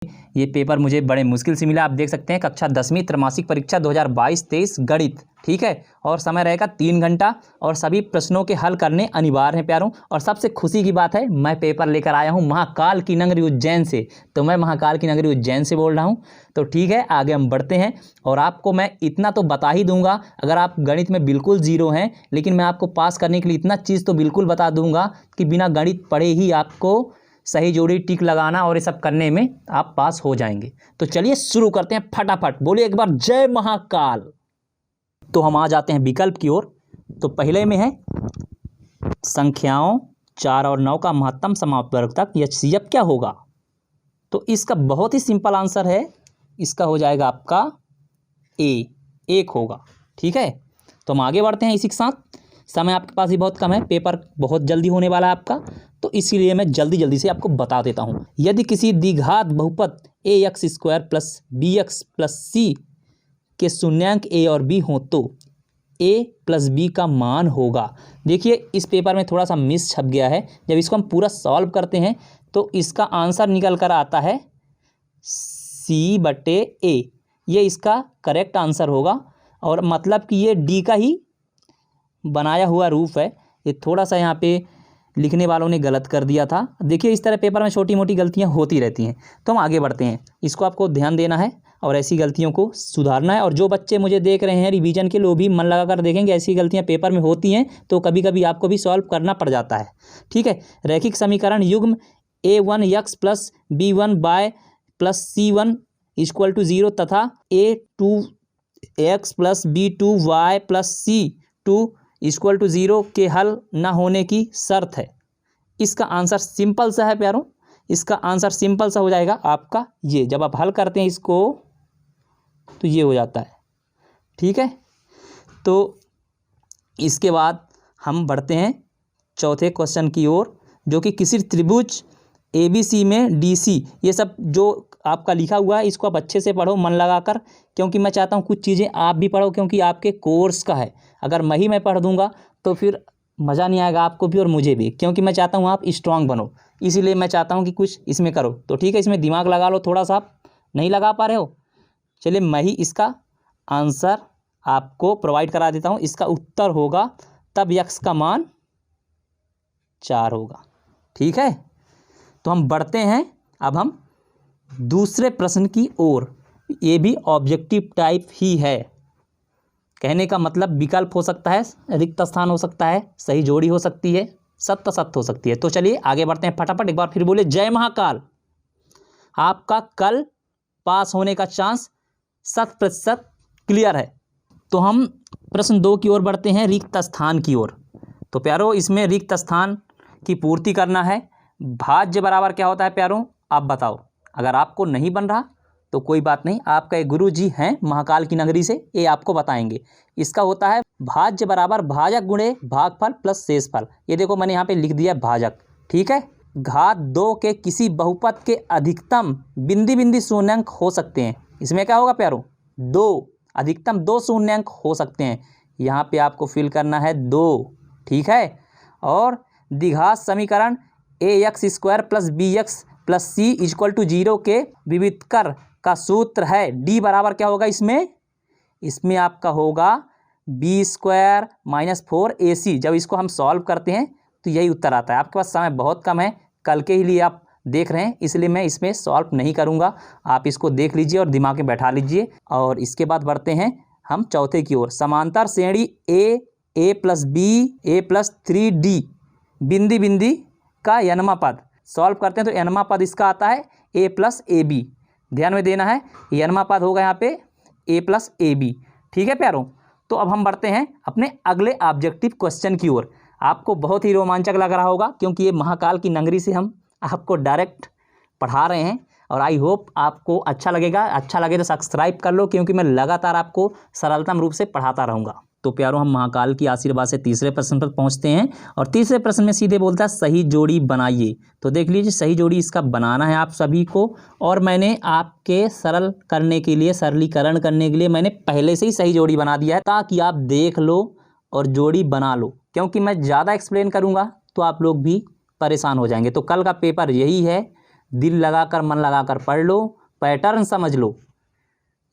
ये पेपर मुझे बड़े मुश्किल से मिला। आप देख सकते हैं कक्षा 10वीं त्रैमासिक परीक्षा 2022-23 गणित, ठीक है। और समय रहेगा 3 घंटा और सभी प्रश्नों के हल करने अनिवार्य हैं प्यारों। और सबसे खुशी की बात है, मैं पेपर लेकर आया हूँ महाकाल की नगरी उज्जैन से। तो मैं महाकाल की नगरी उज्जैन से बोल रहा हूँ। तो ठीक है, आगे हम बढ़ते हैं। और आपको मैं इतना तो बता ही दूंगा, अगर आप गणित में बिल्कुल जीरो हैं, लेकिन मैं आपको पास करने के लिए इतना चीज़ तो बिल्कुल बता दूंगा कि बिना गणित पढ़े ही आपको सही जोड़ी टिक लगाना और ये सब करने में आप पास हो जाएंगे। तो चलिए शुरू करते हैं फटाफट। बोलिए एक बार जय महाकाल। तो हम आ जाते हैं विकल्प की ओर। तो पहले में है संख्याओं 4 और 9 का महत्तम समापवर्तक HCF क्या होगा। तो इसका बहुत ही सिंपल आंसर है, इसका हो जाएगा आपका ए, 1 होगा, ठीक है। तो हम आगे बढ़ते हैं इसी के साथ। समय आपके पास ही बहुत कम है, पेपर बहुत जल्दी होने वाला है आपका, तो इसीलिए मैं जल्दी से आपको बता देता हूँ। यदि किसी द्विघात बहुपद ax² + bx + c के शून्यांक a और b हों तो a + b का मान होगा। देखिए इस पेपर में थोड़ा सा मिस छप गया है। जब इसको हम पूरा सॉल्व करते हैं तो इसका आंसर निकल कर आता है c/a। ये इसका करेक्ट आंसर होगा। और मतलब कि ये d का ही बनाया हुआ रूप है। ये थोड़ा सा यहाँ पे लिखने वालों ने गलत कर दिया था। देखिए इस तरह पेपर में छोटी मोटी गलतियाँ होती रहती हैं। तो हम आगे बढ़ते हैं, इसको आपको ध्यान देना है और ऐसी गलतियों को सुधारना है। और जो बच्चे मुझे देख रहे हैं रिवीजन के लिए, भी मन लगा कर देखेंगे, ऐसी गलतियाँ पेपर में होती हैं तो कभी कभी आपको भी सॉल्व करना पड़ जाता है, ठीक है। रैखिक समीकरण युग्म a1x + b1y + c1 = 0 तथा a2x + b2y + c2 = 0 के हल न होने की शर्त है। इसका आंसर सिंपल सा है प्यारों, इसका आंसर सिंपल सा हो जाएगा आपका ये। जब आप हल करते हैं इसको तो ये हो जाता है, ठीक है। तो इसके बाद हम बढ़ते हैं चौथे क्वेश्चन की ओर, जो कि किसी त्रिभुज ABC में DC, ये सब जो आपका लिखा हुआ है इसको आप अच्छे से पढ़ो मन लगाकर, क्योंकि मैं चाहता हूँ कुछ चीज़ें आप भी पढ़ो, क्योंकि आपके कोर्स का है। अगर मैं पढ़ दूंगा तो फिर मज़ा नहीं आएगा आपको भी और मुझे भी, क्योंकि मैं चाहता हूँ आप स्ट्रांग बनो। इसीलिए मैं चाहता हूँ कि कुछ इसमें करो। तो ठीक है, इसमें दिमाग लगा लो थोड़ा सा, आप नहीं लगा पा रहे हो, चलिए मैं ही इसका आंसर आपको प्रोवाइड करा देता हूँ। इसका उत्तर होगा तब x का मान 4 होगा, ठीक है। तो हम बढ़ते हैं अब हम दूसरे प्रश्न की ओर। ये भी ऑब्जेक्टिव टाइप ही है, कहने का मतलब विकल्प हो सकता है, रिक्त स्थान हो सकता है, सही जोड़ी हो सकती है, सत्य हो सकती है। तो चलिए आगे बढ़ते हैं फटाफट। एक बार फिर बोले जय महाकाल। आपका कल पास होने का चांस 100% क्लियर है। तो हम प्रश्न 2 की ओर बढ़ते हैं, रिक्त स्थान की ओर। तो प्यारों इसमें रिक्त स्थान की पूर्ति करना है। भाज्य बराबर क्या होता है प्यारों, आप बताओ। अगर आपको नहीं बन रहा तो कोई बात नहीं, आपका एक गुरु जी हैं महाकाल की नगरी से, ये आपको बताएंगे। इसका होता है भाज्य बराबर भाजक गुणे भागफल प्लस शेषफल। ये देखो मैंने यहाँ पे लिख दिया भाजक, ठीक है। घात 2 के किसी बहुपद के अधिकतम बिंदी शून्यांक हो सकते हैं। इसमें क्या होगा प्यारों, 2, अधिकतम 2 शून्यांक हो सकते हैं। यहाँ पे आपको फिल करना है 2, ठीक है। और द्विघात समीकरण ax² + bx + c = 0 के विविधकर का सूत्र है d बराबर क्या होगा इसमें आपका होगा b² - 4ac। जब इसको हम सॉल्व करते हैं तो यही उत्तर आता है। आपके पास समय बहुत कम है, कल के ही लिए आप देख रहे हैं, इसलिए मैं इसमें सॉल्व नहीं करूंगा। आप इसको देख लीजिए और दिमाग में बैठा लीजिए। और इसके बाद बढ़ते हैं हम चौथे की ओर। समांतर श्रेणी a + b a + 3d बिंदी का यनमा पद सॉल्व करते हैं तो यनमा पद इसका आता है a + ab। ध्यान में देना है, यनमा पद होगा यहाँ पे a + ab, ठीक है प्यारों। तो अब हम बढ़ते हैं अपने अगले ऑब्जेक्टिव क्वेश्चन की ओर। आपको बहुत ही रोमांचक लग रहा होगा, क्योंकि ये महाकाल की नगरी से हम आपको डायरेक्ट पढ़ा रहे हैं। और आई होप आपको अच्छा लगेगा। अच्छा लगे तो सब्सक्राइब कर लो, क्योंकि मैं लगातार आपको सरलतम रूप से पढ़ाता रहूँगा। तो प्यारों हम महाकाल की आशीर्वाद से तीसरे प्रश्न पर पहुंचते हैं। और तीसरे प्रश्न में सीधे बोलता है सही जोड़ी बनाइए। तो देख लीजिए सही जोड़ी इसका बनाना है आप सभी को। और मैंने आपके सरल करने के लिए, सरलीकरण करने के लिए मैंने पहले से ही सही जोड़ी बना दिया है, ताकि आप देख लो और जोड़ी बना लो। क्योंकि मैं ज़्यादा एक्सप्लेन करूँगा तो आप लोग भी परेशान हो जाएंगे। तो कल का पेपर यही है, दिल लगाकर मन लगाकर पढ़ लो, पैटर्न समझ लो,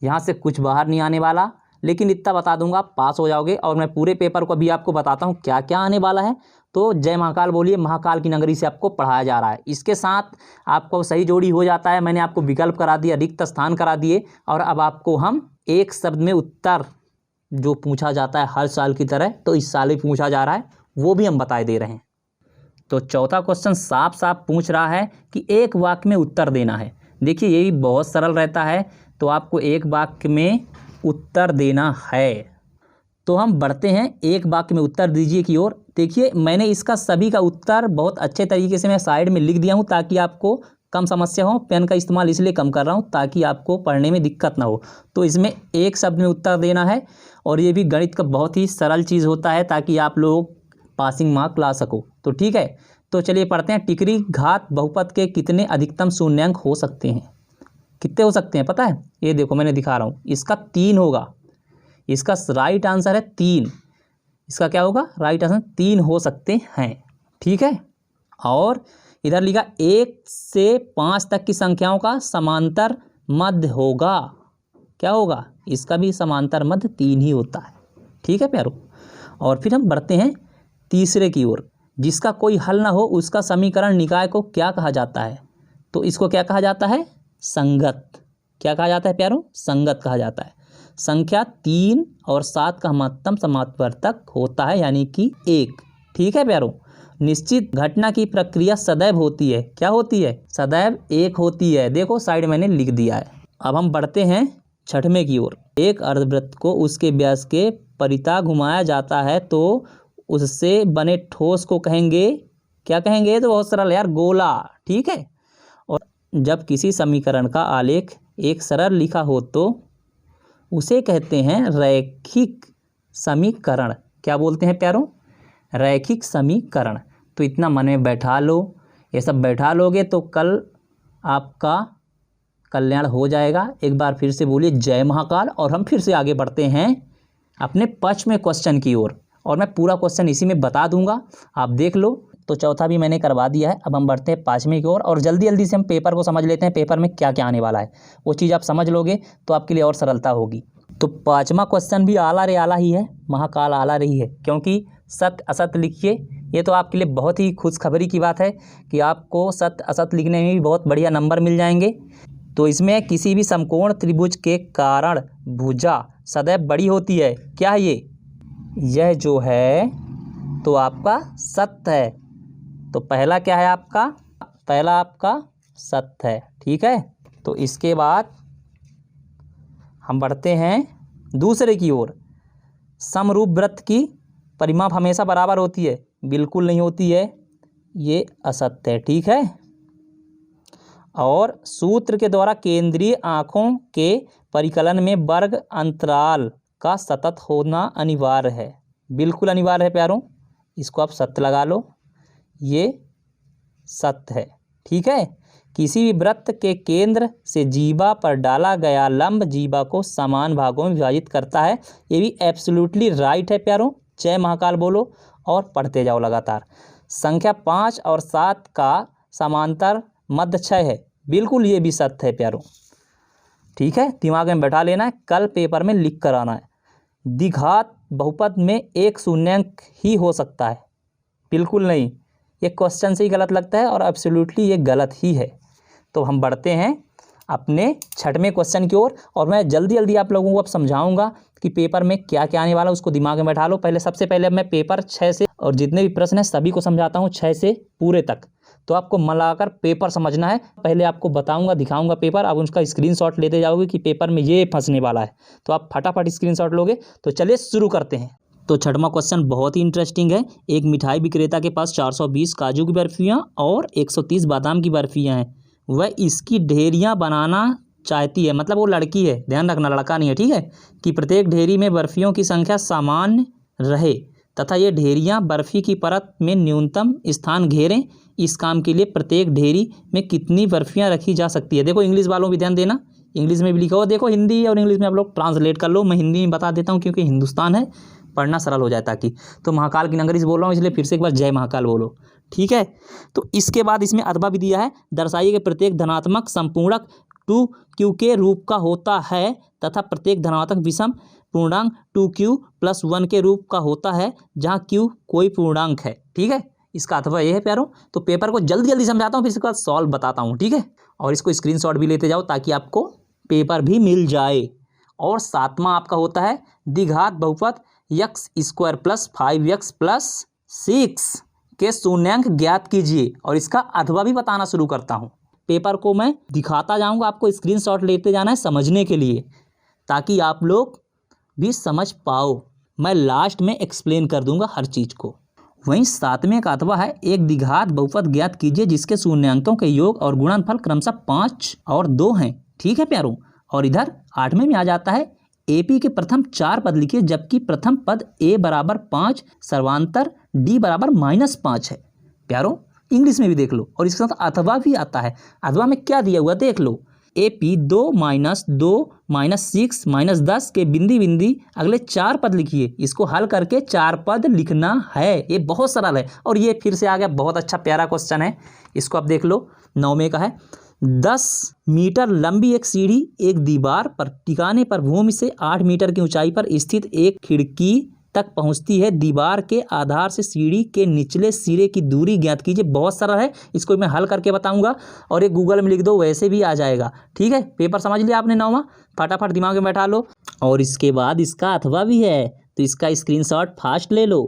यहाँ से कुछ बाहर नहीं आने वाला। लेकिन इतना बता दूंगा आप पास हो जाओगे। और मैं पूरे पेपर को अभी आपको बताता हूँ क्या क्या आने वाला है। तो जय महाकाल बोलिए, महाकाल की नगरी से आपको पढ़ाया जा रहा है। इसके साथ आपको सही जोड़ी हो जाता है। मैंने आपको विकल्प करा दिया, रिक्त स्थान करा दिए, और अब आपको हम एक शब्द में उत्तर जो पूछा जाता है हर साल की तरह, तो इस साल भी पूछा जा रहा है, वो भी हम बताए दे रहे हैं। तो चौथा क्वेश्चन साफ साफ पूछ रहा है कि एक वाक्य में उत्तर देना है। देखिए ये भी बहुत सरल रहता है, तो आपको एक वाक्य में उत्तर देना है। तो हम बढ़ते हैं, एक वाक्य में उत्तर दीजिए की ओर। देखिए मैंने इसका सभी का उत्तर बहुत अच्छे तरीके से मैं साइड में लिख दिया हूँ, ताकि आपको कम समस्या हो। पेन का इस्तेमाल इसलिए कम कर रहा हूँ ताकि आपको पढ़ने में दिक्कत ना हो। तो इसमें एक शब्द में उत्तर देना है, और ये भी गणित का बहुत ही सरल चीज़ होता है, ताकि आप लोग पासिंग मार्क ला सको। तो ठीक है, तो चलिए पढ़ते हैं। टिकरी घात बहुपद के कितने अधिकतम शून्यंक हो सकते हैं? कितने हो सकते हैं पता है? ये देखो मैंने दिखा रहा हूँ, इसका 3 होगा। इसका राइट आंसर है 3। इसका क्या होगा? राइट आंसर 3 हो सकते हैं। ठीक है, और इधर लिखा 1 से 5 तक की संख्याओं का समांतर मध्य होगा। क्या होगा? इसका भी समांतर मध्य 3 ही होता है। ठीक है प्यारो, और फिर हम बढ़ते हैं तीसरे की ओर। जिसका कोई हल ना हो उसका समीकरण निकाय को क्या कहा जाता है? तो इसको क्या कहा जाता है? संगत। क्या कहा जाता है प्यारो? संगत कहा जाता है। संख्या 3 और 7 का महत्तम समापवर्तक होता है, यानी कि 1। ठीक है प्यारो, निश्चित घटना की प्रक्रिया सदैव होती है। क्या होती है? सदैव 1 होती है। देखो साइड मैंने लिख दिया है। अब हम बढ़ते हैं छठवें की ओर। एक अर्धवृत्त को उसके व्यास के परिता घुमाया जाता है, तो उससे बने ठोस को कहेंगे, क्या कहेंगे? तो बहुत सरल यार, गोला। ठीक है, और जब किसी समीकरण का आलेख एक सरल लिखा हो तो उसे कहते हैं रैखिक समीकरण। क्या बोलते हैं प्यारों? रैखिक समीकरण। तो इतना मन में बैठा लो, ये सब बैठा लोगे तो कल आपका कल्याण हो जाएगा। एक बार फिर से बोलिए जय महाकाल। और हम फिर से आगे बढ़ते हैं अपने 5वें क्वेश्चन की ओर, और मैं पूरा क्वेश्चन इसी में बता दूंगा, आप देख लो। तो चौथा भी मैंने करवा दिया है। अब हम बढ़ते हैं 5वें की ओर, और जल्दी जल्दी से हम पेपर को समझ लेते हैं। पेपर में क्या क्या आने वाला है वो चीज़ आप समझ लोगे तो आपके लिए और सरलता होगी। तो 5वां क्वेश्चन भी आला रे आला ही है, महाकाल आला रही है, क्योंकि सत्य असत्य लिखिए। ये तो आपके लिए बहुत ही खुशखबरी की बात है कि आपको सत्य असत्य लिखने में भी बहुत बढ़िया नंबर मिल जाएंगे। तो इसमें किसी भी समकोण त्रिभुज के कारण भुजा सदैव बड़ी होती है। क्या है ये? यह जो है तो आपका सत्य है। तो पहला क्या है आपका? पहला आपका सत्य है। ठीक है, तो इसके बाद हम बढ़ते हैं दूसरे की ओर। समरूप वृत्त की परिमाप हमेशा बराबर होती है? बिल्कुल नहीं होती है, ये असत्य है। ठीक है, और सूत्र के द्वारा केंद्रीय आँखों के परिकलन में वर्ग अंतराल का सतत होना अनिवार्य है। बिल्कुल अनिवार्य है प्यारों, इसको आप सत्य लगा लो, ये सत्य है। ठीक है, किसी भी वृत्त के केंद्र से जीवा पर डाला गया लंब जीवा को समान भागों में विभाजित करता है। ये भी एब्सोल्युटली राइट है प्यारों। जय महाकाल बोलो और पढ़ते जाओ लगातार। संख्या 5 और 7 का समांतर मध्य 6 है। बिल्कुल ये भी सत्य है प्यारों। ठीक है, दिमाग में बैठा लेना है, कल पेपर में लिख कर आना है। द्विघात बहुपद में एक शून्यंक ही हो सकता है? बिल्कुल नहीं, ये क्वेश्चन से ही गलत लगता है और एब्सोल्युटली ये गलत ही है। तो हम बढ़ते हैं अपने 6वें क्वेश्चन की ओर, और मैं जल्दी जल्दी आप लोगों को अब समझाऊंगा कि पेपर में क्या क्या आने वाला है, उसको दिमाग में बैठा लो। सबसे पहले मैं पेपर 6 से और जितने भी प्रश्न हैं सभी को समझाता हूँ 6 से पूरे तक। तो आपको मिलाकर पेपर समझना है। पहले आपको बताऊंगा, दिखाऊंगा पेपर, आप उसका स्क्रीनशॉट लेते जाओगे कि पेपर में ये फंसने वाला है, तो आप फटाफट स्क्रीनशॉट लोगे। तो चलिए शुरू करते हैं। तो 6वां क्वेश्चन बहुत ही इंटरेस्टिंग है। एक मिठाई विक्रेता के पास 420 काजू की बर्फियाँ और 130 बादाम की बर्फियाँ हैं। वह इसकी ढेरियाँ बनाना चाहती है, मतलब वो लड़की है, ध्यान रखना लड़का नहीं है। ठीक है, कि प्रत्येक ढेरी में बर्फियों की संख्या सामान्य रहे तथा ये ढेरियाँ बर्फ़ी की परत में न्यूनतम स्थान घेरें। इस काम के लिए प्रत्येक ढेरी में कितनी बर्फियाँ रखी जा सकती है? देखो इंग्लिश वालों भी ध्यान देना, इंग्लिश में भी लिखा हो। देखो हिंदी और इंग्लिश में आप लोग ट्रांसलेट कर लो, मैं हिंदी में बता देता हूँ क्योंकि हिंदुस्तान है, पढ़ना सरल हो जाए ताकि। तो महाकाल की नगरी से बोल रहा हूँ, इसलिए फिर से एक बार जय महाकाल बोलो। ठीक है। तो इसके बाद इसमें अथवा भी दिया है, दर्शाइए कि प्रत्येक धनात्मक संपूर्णक 2q के रूप का होता है तथा प्रत्येक धनात्मक विषम पूर्णांक 2q+1 के रूप का होता है जहाँ q कोई पूर्णांक है। ठीक है, इसका अथवा ये है प्यारों। तो पेपर को जल्दी जल्दी समझाता हूँ, फिर इसके बाद सॉल्व बताता हूँ। ठीक है, और इसको स्क्रीनशॉट भी लेते जाओ ताकि आपको पेपर भी मिल जाए। और सातवां आपका होता है द्विघात बहुपद x² + 5x + 6 के शून्यांक ज्ञात कीजिए, और इसका अथवा भी बताना शुरू करता हूँ। पेपर को मैं दिखाता जाऊँगा, आपको स्क्रीनशॉट लेते जाना है समझने के लिए, ताकि आप लोग भी समझ पाओ। मैं लास्ट में एक्सप्लेन कर दूंगा हर चीज़ को। वहीं सातवें का अथवा है एक द्विघात बहुपद ज्ञात कीजिए जिसके शून्यांकों के योग और गुणनफल क्रमशः 5 और 2 हैं। ठीक है प्यारों। और इधर 8वें में आ जाता है AP के प्रथम 4 पद लिखिए, जबकि प्रथम पद A = 5 सर्वांतर D = -5 है। प्यारों इंग्लिश में भी देख लो, और इसके साथ अथवा भी आता है। अथवा में क्या दिया हुआ देख लो, AP 2 - 2 - 6 - 10 के बिंदी बिंदी अगले 4 पद लिखिए। इसको हल करके 4 पद लिखना है। ये बहुत सरल है, और ये फिर से आ गया, बहुत अच्छा प्यारा क्वेश्चन है। इसको आप देख लो, 9वें का है 10 मीटर लंबी एक सीढ़ी एक दीवार पर टिकाने पर भूमि से 8 मीटर की ऊंचाई पर स्थित एक खिड़की तक पहुंचती है। दीवार के आधार से सीढ़ी के निचले सिरे की दूरी ज्ञात कीजिए। बहुत सरल है, इसको मैं हल करके बताऊंगा, और ये गूगल में लिख दो, वैसे भी आ जाएगा। ठीक है, पेपर समझ लिया आपने 9वां, फटाफट दिमाग में बैठा लो। और इसके बाद इसका अथवा भी है, तो इसका स्क्रीनशॉट फास्ट ले लो।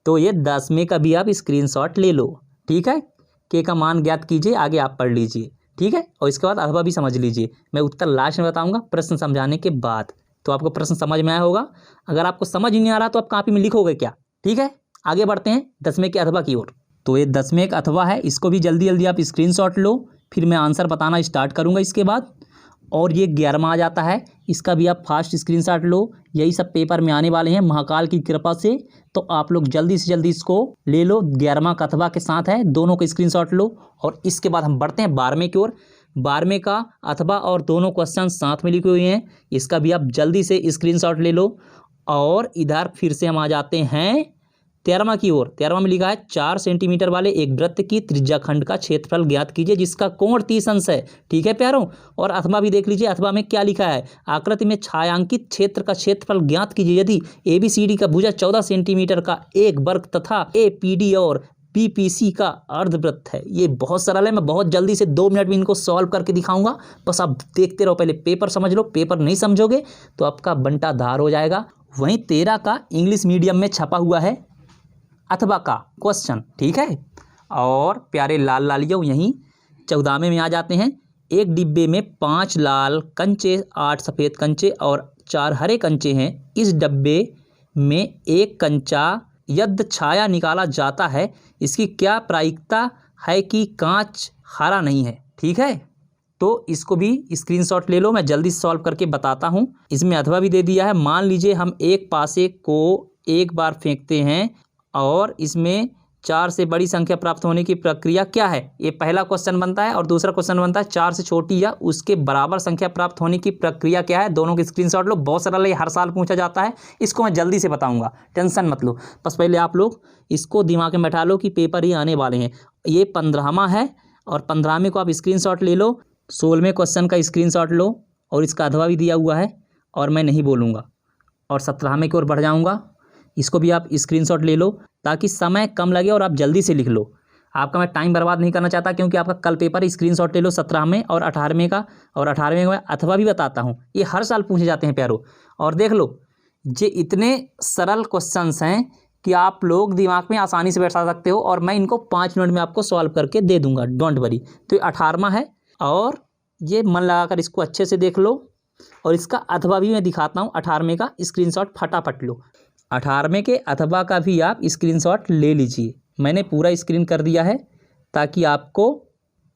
तो ये 10वें का भी आप स्क्रीनशॉट ले लो। ठीक है, के का मान ज्ञात कीजिए, आगे आप पढ़ लीजिए। ठीक है, और इसके बाद अथवा भी समझ लीजिए। मैं उत्तर लास्ट में बताऊंगा प्रश्न समझाने के बाद, तो आपको प्रश्न समझ में आया होगा। अगर आपको समझ ही नहीं आ रहा तो आप कॉपी में लिखोगे क्या। ठीक है, आगे बढ़ते हैं 10वें के अथवा की ओर। तो ये 10वें का अथवा है, इसको भी जल्दी जल्दी आप स्क्रीनशॉट लो, फिर मैं आंसर बताना स्टार्ट करूंगा इसके बाद। और ये 11वां आ जाता है, इसका भी आप फास्ट स्क्रीनशॉट लो। यही सब पेपर में आने वाले हैं महाकाल की कृपा से, तो आप लोग जल्दी से जल्दी इसको ले लो। 11वां का अथवा के साथ है, दोनों का स्क्रीनशॉट लो। और इसके बाद हम बढ़ते हैं 12वें की ओर। 12वें का अथवा और दोनों क्वेश्चन साथ में लिखे हुए हैं, इसका भी आप जल्दी से स्क्रीनशॉट ले लो। और इधर फिर से हम आ जाते हैं 13वां की ओर। 13वां में लिखा है 4 सेंटीमीटर वाले एक वृत्त की त्रिज्याखंड का क्षेत्रफल ज्ञात कीजिए जिसका कोण 30 अंश है। ठीक है प्यारों, और अथवा भी देख लीजिए। अथवा में क्या लिखा है, आकृति में छायांकित क्षेत्र का क्षेत्रफल ज्ञात कीजिए यदि ABCD का भुजा 14 सेंटीमीटर का एक वर्ग तथा APD और PPC का अर्धवृत्त है। ये बहुत सरल है, मैं बहुत जल्दी से 2 मिनट में इनको सॉल्व करके दिखाऊंगा। बस आप देखते रहो, पहले पेपर समझ लो। पेपर नहीं समझोगे तो आपका बंटा धार हो जाएगा। वहीं 13 का इंग्लिश मीडियम में छपा हुआ है अथवा का क्वेश्चन। ठीक है, और प्यारे लाल लालियों यहीं 14वें में आ जाते हैं। एक डिब्बे में 5 लाल कंचे, 8 सफ़ेद कंचे और 4 हरे कंचे हैं। इस डब्बे में एक कंचा यदि छाया निकाला जाता है, इसकी क्या प्रायिकता है कि कांच हरा नहीं है। ठीक है, तो इसको भी स्क्रीनशॉट ले लो, मैं जल्दी सॉल्व करके बताता हूँ। इसमें अथवा भी दे दिया है। मान लीजिए हम एक पासे को एक बार फेंकते हैं और इसमें 4 से बड़ी संख्या प्राप्त होने की प्रक्रिया क्या है। ये पहला क्वेश्चन बनता है, और दूसरा क्वेश्चन बनता है 4 से छोटी या उसके बराबर संख्या प्राप्त होने की प्रक्रिया क्या है। दोनों की स्क्रीनशॉट लो, बहुत सरल है, हर साल पूछा जाता है। इसको मैं जल्दी से बताऊंगा, टेंशन मत लो। बस पहले आप लोग इसको दिमाग में बैठा लो कि पेपर ही आने वाले हैं। ये 15वां है, और 15वें को आप स्क्रीनशॉट ले लो। 16वें क्वेश्चन का स्क्रीनशॉट लो, और इसका अथवा भी दिया हुआ है, और मैं नहीं बोलूँगा। और 17वें की ओर बढ़ जाऊँगा, इसको भी आप स्क्रीनशॉट ले लो ताकि समय कम लगे और आप जल्दी से लिख लो। आपका मैं टाइम बर्बाद नहीं करना चाहता, क्योंकि आपका कल पेपर है। स्क्रीनशॉट ले लो 17वें और 18वें का, और 18वें में अथवा भी बताता हूँ। ये हर साल पूछे जाते हैं प्यारो। और देख लो, ये इतने सरल क्वेश्चंस हैं कि आप लोग दिमाग में आसानी से बैठा सकते हो, और मैं इनको 5 मिनट में आपको सॉल्व करके दे दूंगा, डोंट वरी। तो ये 18वां है, और ये मन लगाकर इसको अच्छे से देख लो। और इसका अथवा भी मैं दिखाता हूँ 18वें का, स्क्रीनशॉट फटाफट लो। 18वें के अथवा का भी आप स्क्रीनशॉट ले लीजिए। मैंने पूरा स्क्रीन कर दिया है ताकि आपको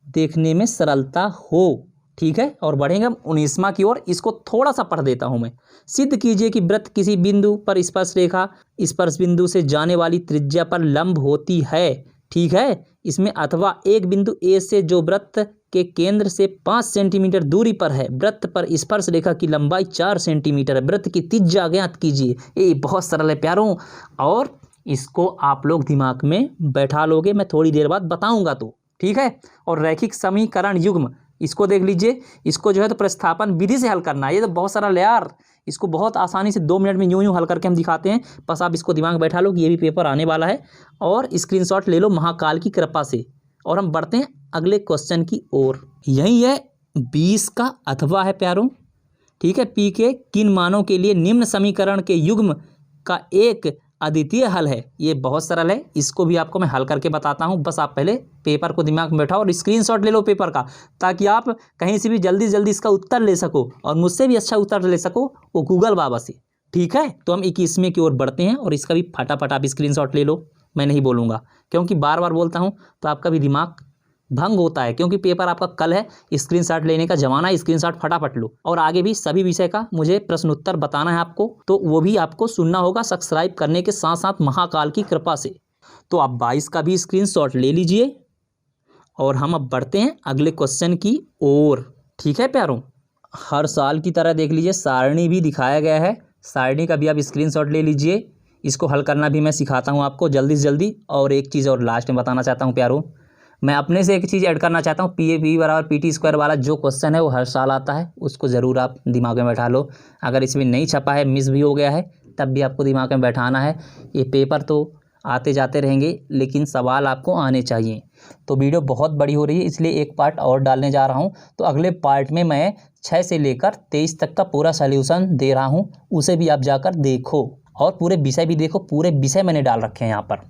देखने में सरलता हो। ठीक है, और बढ़ेंगे हम 19वां की ओर। इसको थोड़ा सा पढ़ देता हूं मैं। सिद्ध कीजिए कि वृत्त किसी बिंदु पर स्पर्श रेखा स्पर्श बिंदु से जाने वाली त्रिज्या पर लंब होती है। ठीक है, इसमें अथवा एक बिंदु ए से जो वृत्त के केंद्र से 5 सेंटीमीटर दूरी पर है, वृत्त पर स्पर्श रेखा की लंबाई 4 सेंटीमीटर है। वृत्त की त्रिज्या ज्ञात कीजिए। ये बहुत सरल है प्यारों। और इसको आप लोग दिमाग में बैठा लोगे, मैं थोड़ी देर बाद बताऊंगा तो, ठीक है। और रैखिक समीकरण युग्म, इसको देख लीजिए, इसको जो है तो प्रतिस्थापन विधि से हल करना है। ये तो बहुत सारा यार, इसको बहुत आसानी से 2 मिनट में यूं हल करके हम दिखाते हैं। बस आप इसको दिमाग में बैठा लो कि ये भी पेपर आने वाला है, और स्क्रीनशॉट ले लो महाकाल की कृपा से। और हम बढ़ते हैं अगले क्वेश्चन की ओर। यही है 20 का अथवा है प्यारों, ठीक है। पी के किन मानों के लिए निम्न समीकरण के युग्म का एक अद्वितीय हल है। ये बहुत सरल है, इसको भी आपको मैं हल करके बताता हूँ। बस आप पहले पेपर को दिमाग में बैठाओ और स्क्रीनशॉट ले लो पेपर का, ताकि आप कहीं से भी जल्दी जल्दी इसका उत्तर ले सको और मुझसे भी अच्छा उत्तर ले सको वो गूगल बाबा से, ठीक है। तो हम 21वें की ओर बढ़ते हैं और इसका भी फटाफट आप स्क्रीनशॉट ले लो। मैं नहीं बोलूँगा, क्योंकि बार बार बोलता हूँ तो आपका भी दिमाग भंग होता है, क्योंकि पेपर आपका कल है, स्क्रीनशॉट लेने का जमाना है। स्क्रीनशॉट फटाफट लो। और आगे भी सभी विषय का मुझे प्रश्न उत्तर बताना है आपको, तो वो भी आपको सुनना होगा सब्सक्राइब करने के साथ साथ महाकाल की कृपा से। तो आप 22 का भी स्क्रीनशॉट ले लीजिए और हम अब बढ़ते हैं अगले क्वेश्चन की ओर, ठीक है प्यारों। हर साल की तरह देख लीजिए, सारणी भी दिखाया गया है, सारणी का भी आप स्क्रीनशॉट ले लीजिए। इसको हल करना भी मैं सिखाता हूँ आपको जल्दी से जल्दी। और एक चीज़ और लास्ट में बताना चाहता हूँ प्यारों, मैं अपने से एक चीज़ ऐड करना चाहता हूँ। PA बराबर PT स्क्वायर वाला जो क्वेश्चन है वो हर साल आता है, उसको ज़रूर आप दिमाग में बैठा लो। अगर इसमें नहीं छपा है, मिस भी हो गया है, तब भी आपको दिमाग में बैठाना है। ये पेपर तो आते जाते रहेंगे, लेकिन सवाल आपको आने चाहिए। तो वीडियो बहुत बड़ी हो रही है, इसलिए एक पार्ट और डालने जा रहा हूँ। तो अगले पार्ट में मैं 6 से लेकर 23 तक का पूरा सोल्यूशन दे रहा हूँ, उसे भी आप जाकर देखो और पूरे विषय भी देखो। पूरे विषय मैंने डाल रखे हैं यहाँ पर।